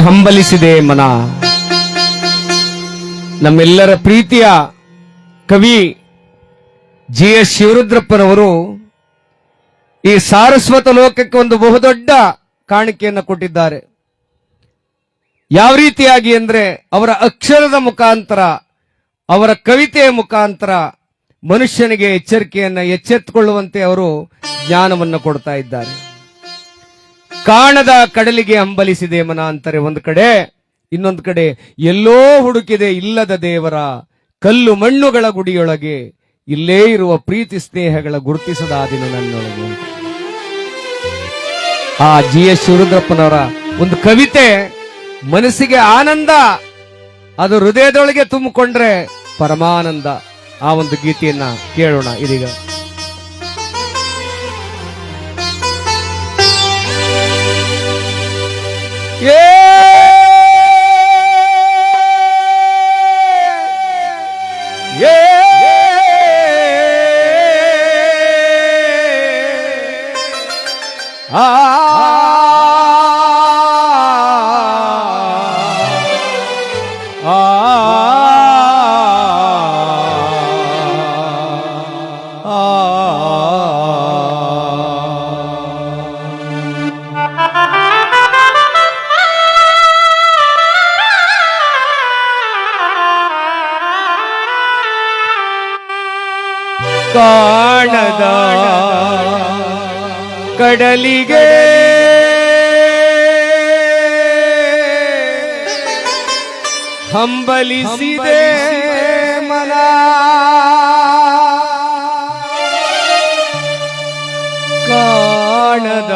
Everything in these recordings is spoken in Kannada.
ಹಂಬಲಿಸಿದೆ ಮನ. ನಮ್ಮೆಲ್ಲರ ಪ್ರೀತಿಯ ಕವಿ GS ಶಿವರುದ್ರಪ್ಪನವರು ಈ ಸಾರಸ್ವತ ಲೋಕಕ್ಕೆ ಒಂದು ಬಹುದೊಡ್ಡ ಕಾಣಿಕೆಯನ್ನು ಕೊಟ್ಟಿದ್ದಾರೆ. ಯಾವ ರೀತಿಯಾಗಿ ಅಂದ್ರೆ ಅವರ ಅಕ್ಷರದ ಮುಖಾಂತರ, ಅವರ ಕವಿತೆಯ ಮುಖಾಂತರ ಮನುಷ್ಯನಿಗೆ ಎಚ್ಚೆತ್ತುಕೊಳ್ಳುವಂತೆ ಅವರು ಜ್ಞಾನವನ್ನು ಕೊಡ್ತಾ ಇದ್ದಾರೆ. ಕಾಣದ ಕಡಲಿಗೆ ಹಂಬಲಿಸಿದೆ ಮನ ಅಂತಾರೆ ಒಂದು ಕಡೆ, ಇನ್ನೊಂದು ಕಡೆ ಎಲ್ಲೋ ಹುಡುಕಿದೆ ಇಲ್ಲದ ದೇವರ ಕಲ್ಲು ಮಣ್ಣುಗಳ ಗುಡಿಯೊಳಗೆ, ಇಲ್ಲೇ ಇರುವ ಪ್ರೀತಿ ಸ್ನೇಹಗಳ ಗುರುತಿಸದ ದಿನ ನನ್ನೊಳಗೆ. ಆ GS ಶಿವರುದ್ರಪ್ಪನವರ ಒಂದು ಕವಿತೆ ಮನಸ್ಸಿಗೆ ಆನಂದ, ಅದು ಹೃದಯದೊಳಗೆ ತುಂಬಿಕೊಂಡ್ರೆ ಪರಮಾನಂದ. ಆ ಒಂದು ಗೀತೆಯನ್ನ ಕೇಳೋಣ ಇದೀಗ. ಕಾಣದ ಕಡಲಿಗೆ ಹಂಬಲಿಸಿದೆ ಮನ, ಕಾಣದ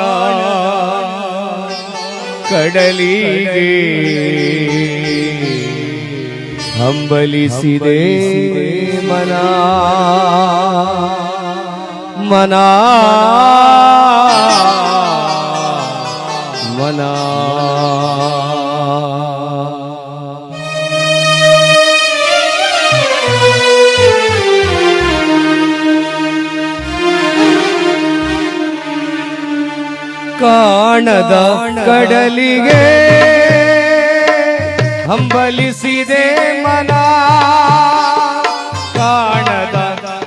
ಕಡಲಿಗೆ ಹಂಬಲಿಸಿದೆ ಮನ, ಮನ ಮನ. ಕಾಣದ ಕಡಲಿಗೆ ಹಂಬಲಿಸಿದೆ ಮನ, ಕಾಣದ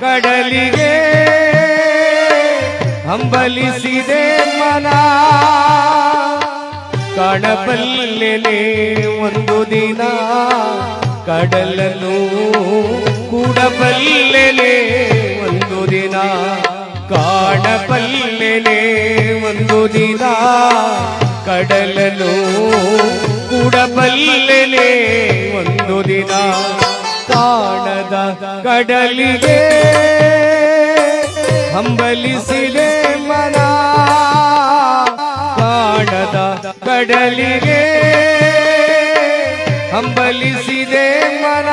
ಕಡಲಿಗೆ ಹಂಬಲಿಸಿದೆ ಮನ. ಕಾಣಬಲ್ಲೆನೆ ಒಂದು ದಿನ ಕಡಲನ್ನು, ಕೂಡಬಲ್ಲೆನೆ ಒಂದು ದಿನ, ಕಾಣಬಲ್ಲೆನೆ ಒಂದು ದಿನ ಕಡಲನ್ನು, ಕೂಡಬಲ್ಲೆನೆ ಒಂದು ದಿನ. ಕಾಣದ ಕಡಲಿಗೆ ಹಂಬಲಿಸಿದೆ ಮನ, ಕಾಣದ ಕಡಲಿಗೆ ಹಂಬಲಿಸಿದೆ ಮನ.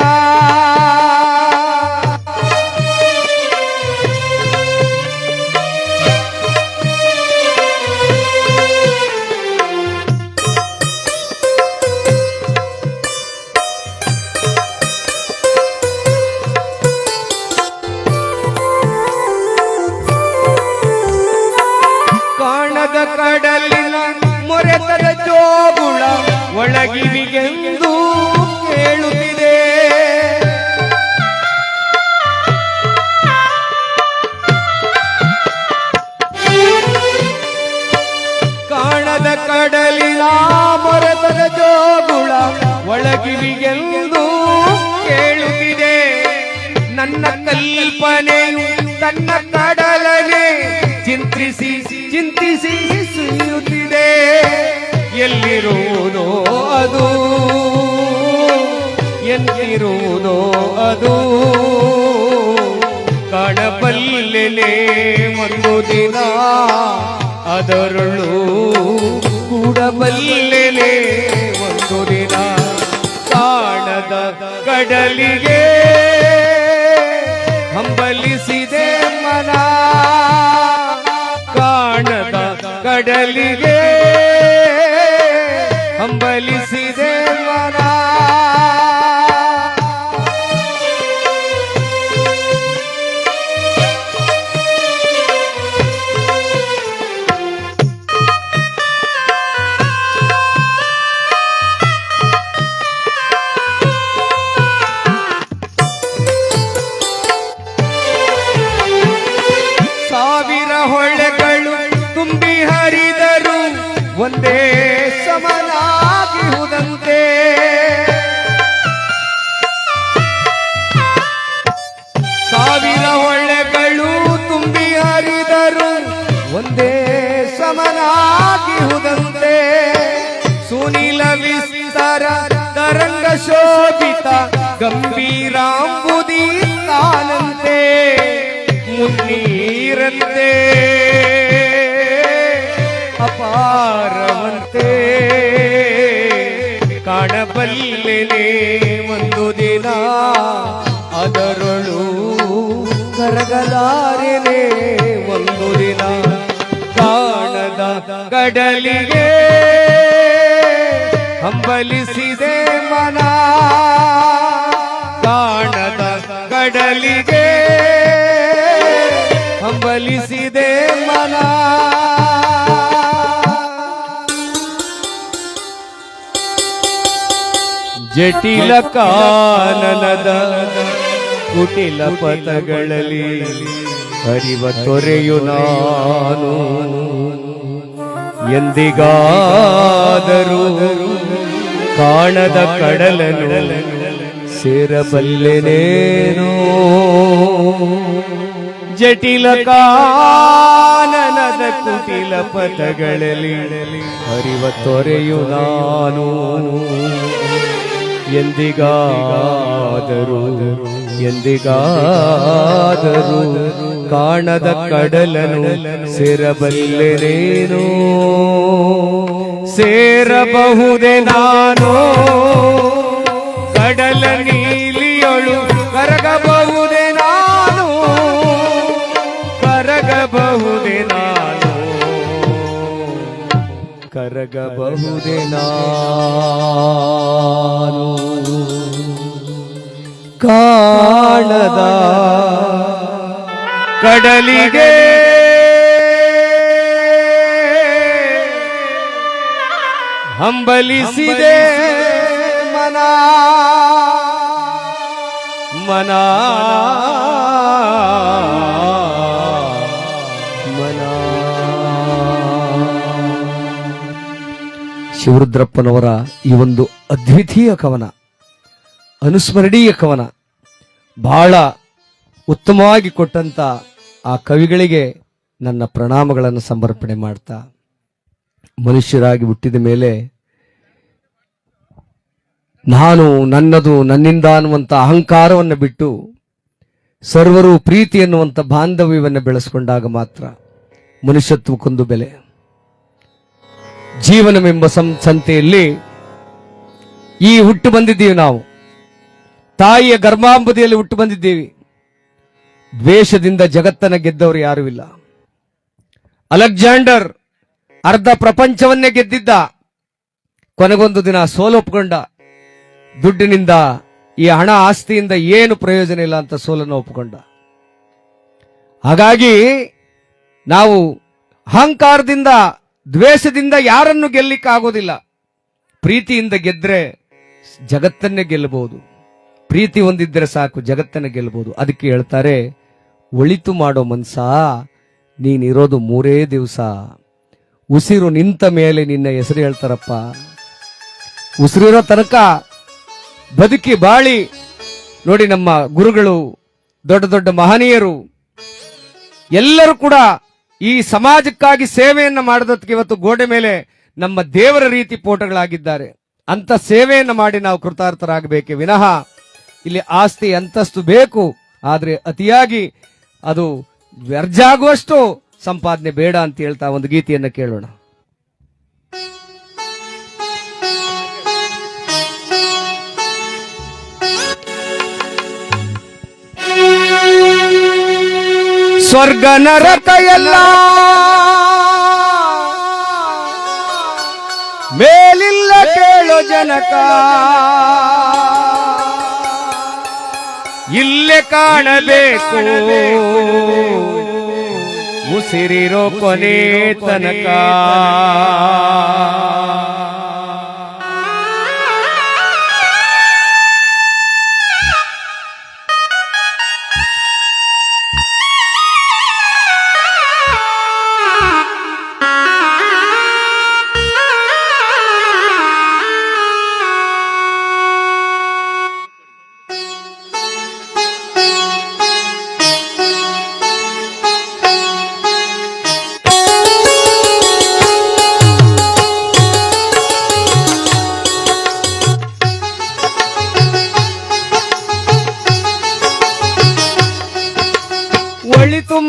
ಕಡಲಿನ ಮೊರೆತದ ಜೋಗುಳ ಒಳಗಿವಿಗೆಂದು ಕೇಳುತ್ತಿದೆ, ಕಾಣದ ಕಡಲಿನ ಮೊರೆತದ ಜೋಗುಳ ಒಳಗಿವಿಗೆಂದು ಕೇಳುತ್ತಿದೆ. ನನ್ನ ಕಲ್ಪನೆಯು ತನ್ನ ಕಡಲನೆ ಚಿಂತಿಸಿ ಚಿಂತಿಸಿ ಸುರಿಯುತ್ತಿದೆ. ಎಲ್ಲಿರುವುದೋ ಅದು, ಎಲ್ಲಿರುವುದೋ ಅದು, ಕಾಣಬಲ್ಲೆನೆ ಒಂದು ದಿನ ಅದರಳು, ಕೂಡಬಲ್ಲೆನೆ ಒಂದು ದಿನ. ಕಾಣದ ಕಡಲಿಗೆ ಹಂಬಲಿಸಿದೆ ಮನ, ಕಾಣದ ಕಡಲಿಗೆ ಹಂಬಲಿಸಿದೆ ಮನ. ಕೋಕಿಲ ವಿಸ್ತಾರ ತರಂಗ ಶೋಭಿತ ಗಂಭೀರಾಂಬುದಿ ಕಾನಂತೆ ಮುನ್ನೀರಂತೆ ಅಪಾರವಂತೆ ಕಾಣಬಲ್ಲೆನೆ ಒಂದು ದಿನ ಅದರೊಳು ಕರಗಲಾರೆನೆ ಒಂದು ದಿನ ಕಾಣದ ಕಡಲಿಗೆ ಹಂಬಲಿಸಿದೆ ಮನ ಕಾಣದ ಕಡಲಿಗೆ ಹಂಬಲಿಸಿದೆ ಮನ ಜಟಿಲ ಕಾನನದ ಕುಟಿಲ ಪಥಗಳಲ್ಲಿ ಹರಿವ ತೊರೆಯು ನಾನು ಎಂದಿಗಾದರೂ ಕಾಣದ ಕಡಲನು ಸೇರಬಲ್ಲೆನೇನೋ ಜಟಿಲ ಕಾನನದ ಕುಟಿಲ ಪಥಗಳಲ್ಲಿ ಹರಿವ ತೊರೆಯು ನಾನು ಎಂದಿಗಾದರೂ ಕಾಣದ ಕಡಲನು ಸೇರಬಲ್ಲೆನೇನೋ ಸೇರಬಹುದೇ ನಾನು ಕಡಲ ನೀಲಿಯೊಳು ಕರಗಬಹುದೇ ನಾನು ಕರಗಬಹುದೇ ನಾನು ಕರಗಬಹುದೇ ನಾನು ಕಾಣದ ಕಡಲಿಗೆ ಹಂಬಲಿಸಿದೆ ಮನ ಮನ ಮನ ಶಿವರುದ್ರಪ್ಪನವರ ಈ ಒಂದು ಅದ್ವಿತೀಯ ಕವನ, ಅನುಸ್ಮರಣೀಯ ಕವನ, ಬಹಳ ಉತ್ತಮವಾಗಿ ಕೊಟ್ಟಂತ ಆ ಕವಿಗಳಿಗೆ ನನ್ನ ಪ್ರಣಾಮಗಳನ್ನು ಸಮರ್ಪಣೆ ಮಾಡ್ತಾ, ಮನುಷ್ಯರಾಗಿ ಹುಟ್ಟಿದ ಮೇಲೆ ನಾನು ನನ್ನದು ನನ್ನಿಂದ ಅನ್ನುವಂಥ ಅಹಂಕಾರವನ್ನು ಬಿಟ್ಟು ಸರ್ವರು ಪ್ರೀತಿ ಎನ್ನುವಂಥ ಬಾಂಧವ್ಯವನ್ನು ಬೆಳೆಸಿಕೊಂಡಾಗ ಮಾತ್ರ ಮನುಷ್ಯತ್ವಕ್ಕೊಂದು ಬೆಲೆ. ಜೀವನವೆಂಬ ಸಂತೆಯಲ್ಲಿ ಈ ಹುಟ್ಟು ಬಂದಿದ್ದೀವಿ. ನಾವು ತಾಯಿಯ ಗರ್ಭಾಂಬುದಿಯಲ್ಲಿ ಹುಟ್ಟು ಬಂದಿದ್ದೀವಿ. ದ್ವೇಷದಿಂದ ಜಗತ್ತನ್ನ ಗೆದ್ದವರು ಯಾರೂ ಇಲ್ಲ. ಅಲೆಕ್ಸಾಂಡರ್ ಅರ್ಧ ಪ್ರಪಂಚವನ್ನೇ ಗೆದ್ದಿದ್ದ, ಕೊನೆಗೊಂದು ದಿನ ಸೋಲೊಪ್ಕೊಂಡ. ದುಡ್ಡಿನಿಂದ, ಈ ಹಣ ಆಸ್ತಿಯಿಂದ ಏನು ಪ್ರಯೋಜನ ಇಲ್ಲ ಅಂತ ಸೋಲನ್ನು ಒಪ್ಪಿಕೊಂಡ. ಹಾಗಾಗಿ ನಾವು ಅಹಂಕಾರದಿಂದ, ದ್ವೇಷದಿಂದ ಯಾರನ್ನು ಗೆಲ್ಲಿಕ್ಕಾಗೋದಿಲ್ಲ. ಪ್ರೀತಿಯಿಂದ ಗೆದ್ರೆ ಜಗತ್ತನ್ನೇ ಗೆಲ್ಲಬಹುದು. ಪ್ರೀತಿ ಹೊಂದಿದ್ರೆ ಸಾಕು, ಜಗತ್ತನ್ನೇ ಗೆಲ್ಲಬಹುದು. ಅದಕ್ಕೆ ಹೇಳ್ತಾರೆ, ಒಳಿತು ಮಾಡೋ ಮನ್ಸ ನೀನಿರೋದು 3 ದಿವಸ, ಉಸಿರು ನಿಂತ ಮೇಲೆ ನಿನ್ನ ಹೆಸರು ಹೇಳ್ತಾರಪ್ಪ. ಉಸಿರಿರೋ ತನಕ ಬದುಕಿ ಬಾಳಿ ನೋಡಿ. ನಮ್ಮ ಗುರುಗಳು, ದೊಡ್ಡ ದೊಡ್ಡ ಮಹನೀಯರು ಎಲ್ಲರೂ ಕೂಡ ಈ ಸಮಾಜಕ್ಕಾಗಿ ಸೇವೆಯನ್ನ ಮಾಡೋದಕ್ಕೆ ಇವತ್ತು ಗೋಡೆ ಮೇಲೆ ನಮ್ಮ ದೇವರ ರೀತಿ ಫೋಟೋಗಳಾಗಿದ್ದಾರೆ. ಅಂತ ಸೇವೆಯನ್ನ ಮಾಡಿ ನಾವು ಕೃತಾರ್ಥರಾಗಬೇಕೆ ವಿನಃ ಇಲ್ಲಿ ಆಸ್ತಿ ಅಂತಸ್ತು ಬೇಕು, ಆದ್ರೆ ಅತಿಯಾಗಿ ಅದು ವ್ಯರ್ಥ ಆಗುವಷ್ಟು ಸಂಪಾದನೆ ಬೇಡ ಅಂತ ಹೇಳ್ತಾ ಒಂದು ಗೀತೆಯನ್ನ ಕೇಳೋಣ. ಸ್ವರ್ಗ ನರಕ ಎಲ್ಲ ಮೇಲಿಲ್ಲ ಕೇಳೋ ಜನಕ, ಇಲ್ಲೇ ಕಾಣಬೇಕು ಉಸಿರಿರೋ ಕೊನೆ ತನಕ.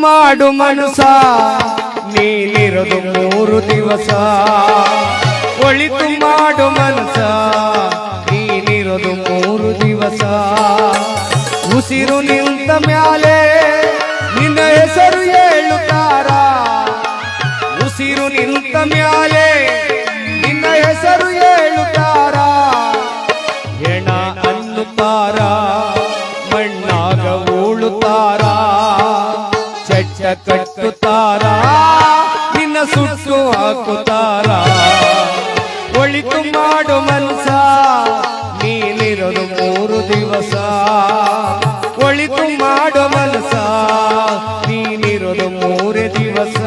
ಮಾಡು ಮನಸ ನೀನಿರೋದು 3 ದಿವಸ. ಒಳಿತು ಮಾಡು ಮನಸ ನೀನಿರೋದು 3 ದಿವಸ. ಉಸಿರು ನಿಂತ ಮ್ಯಾಲೆ ನಿನ್ನ ಹೆಸರು ಹೇಳುತ್ತಾರ. ಉಸಿರು ನಿಂತ ಮ್ಯಾಲೆ ನಿನ್ನ ಹೆಸರು ಹೇಳುತ್ತಾರ. ಹೆಣ ಅನ್ನುತ್ತಾರ, ಮಣ್ಣಾಗ ಉಳುತ್ತಾರ, ಚಟ್ಟ ಕಟ್ಟುತ್ತಾರ, ನಿನ್ನ ಸುಟ್ಟು ಹಾಕುತ್ತಾರ. ಒಳಿತು ಮಾಡು ಮನಸ ನೀನಿರೋದು 3 ದಿವಸ. ಒಳಿತು ಮಾಡು ಮನಸ ನೀನಿರೋದು 3 ದಿವಸ.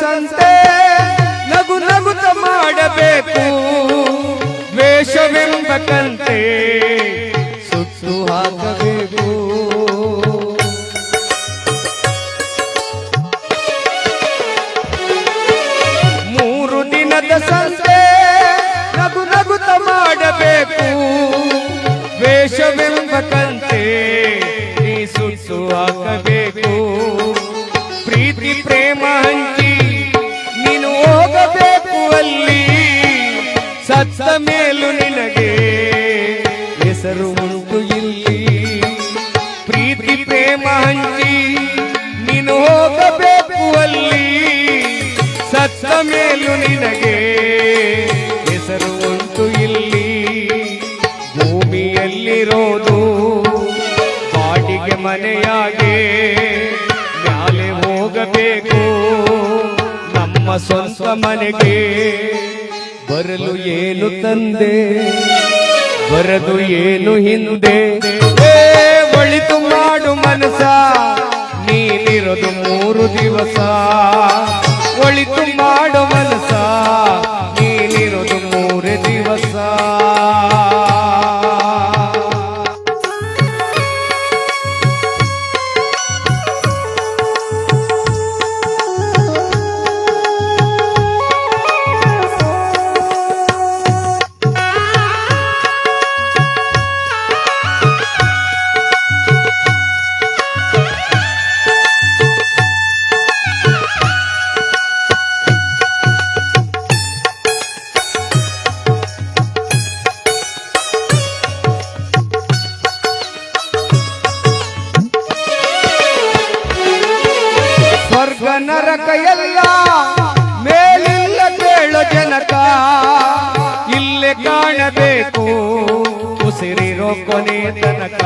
ಸಂತೆ ನಗು ನಗುತ್ತ ಮಾಡಬೇಕು. ದ್ವೇಷವೆಂಬ ಕಂತೆ ಸುಟ್ಟು ಹಾಕಬೇಕು. 3 ದಿನದ ಸಂತೆ ನಗು ನಗುತ್ತ ಮಾಡಬೇಕು. ದ್ವೇಷವೆಂಬ ಕಂತೆ ನೀ ಸುಟ್ಟು ಹಾಕಬೇಕು. ಪ್ರೀತಿ ಪ್ರೇಮ ಹಂಚಿ ನೀನು ಹೋಗಬೇಕು ಅಲ್ಲಿ. ಸತ್ತ ಮೇಲೂ ನಿನಗೆ ಹೆಸರು ಉಂಟು ಇಲ್ಲಿ. ಪ್ರೀತಿ ಪ್ರೇಮ ಹಂಚಿ ನೀನು ಹೋಗಬೇಕು ಅಲ್ಲಿ. ಸತ್ತ ಮೇಲೂ ನಿನಗೆ ಹೆಸರು ಉಂಟು ಇಲ್ಲಿ. ಭೂಮಿಯಲ್ಲಿರೋದು ಬಾಡಿಗೆ ಮನೆಯಾಗೆ ಮ್ಯಾಲೆ ಹೋಗಬೇಕು. ನಮ್ಮ ಸ್ವಂತ ಮನೆಗೆ ಬರಲು ಏನು ತಂದೆ, ಬರದು ಏನು ಹಿಂದೆ. ಒಳಿತು ಮಾಡು ಮನಸ ನೀನಿರೋದು 3 ದಿವಸ. ಒಳಿತು ಮಾಡು ಮನಸ ನೀನಿರೋದು 3 ದಿವಸ. ಸ್ವರ್ಗ ನರಕ ಎಲ್ಲ ಮೇಲಿಲ್ಲ ಕೇಳೋ ಜನಕ. ಇಲ್ಲೇ ಕಾಣಬೇಕು ಉಸಿರಿರೋ ಕೊನೆ ತನಕ.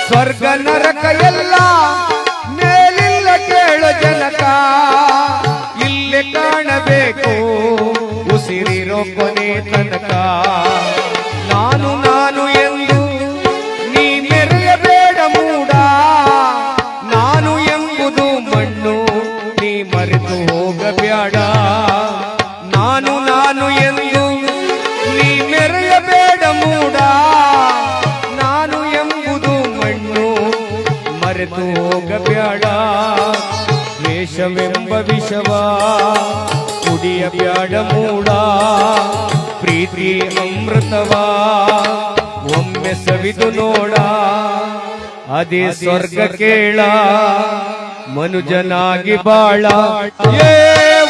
ಸ್ವರ್ಗ ನರಕ ಎಲ್ಲ ಮೇಲಿಲ್ಲ ಕೇಳೋ ಜನಕ. ಇಲ್ಲೇ ಕಾಣಬೇಕು ಉಸಿರಿರೋ ಕೊನೆ ತನಕ. ನಾನು ನಾನು ಎಂದು ನೀ ಮೆರೆಯಬೇಡ ಮೂಡ. ನಾನು ಎಂಬುದು ಮಣ್ಣು ನೀ ಮರೆತು ಹೋಗಬೇಡ. ನಾನು ನಾನು ಎಂದು ನೀ ಮೆರೆಯಬೇಡ ಮೂಡ. ನಾನು ಎಂಬುದು ಮಣ್ಣು ಮರೆತು ಹೋಗಬೇಡ. ದ್ವೇಷವೆಂಬ ವಿಷವ ಕುಡಿಯಬೇಡ ಮೂಡ. ಪ್ರೀತಿ ಅಮೃತವ ಒಮ್ಮೆ ಸವಿದು ನೋಡ. ಅದೇ ಸ್ವರ್ಗ ಕೇಳ ಮನುಜನಾಗಿ ಬಾಳ.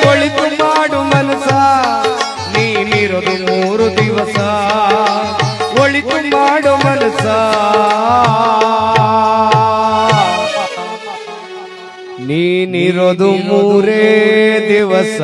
ಒಳಿತು ಮಾಡು ಮನಸ ನೀನಿರೋದು 3 ದಿವಸ. ಒಳಿತು ಮಾಡು ಮನಸ ನೀನಿರೋದು 3 ದಿವಸ.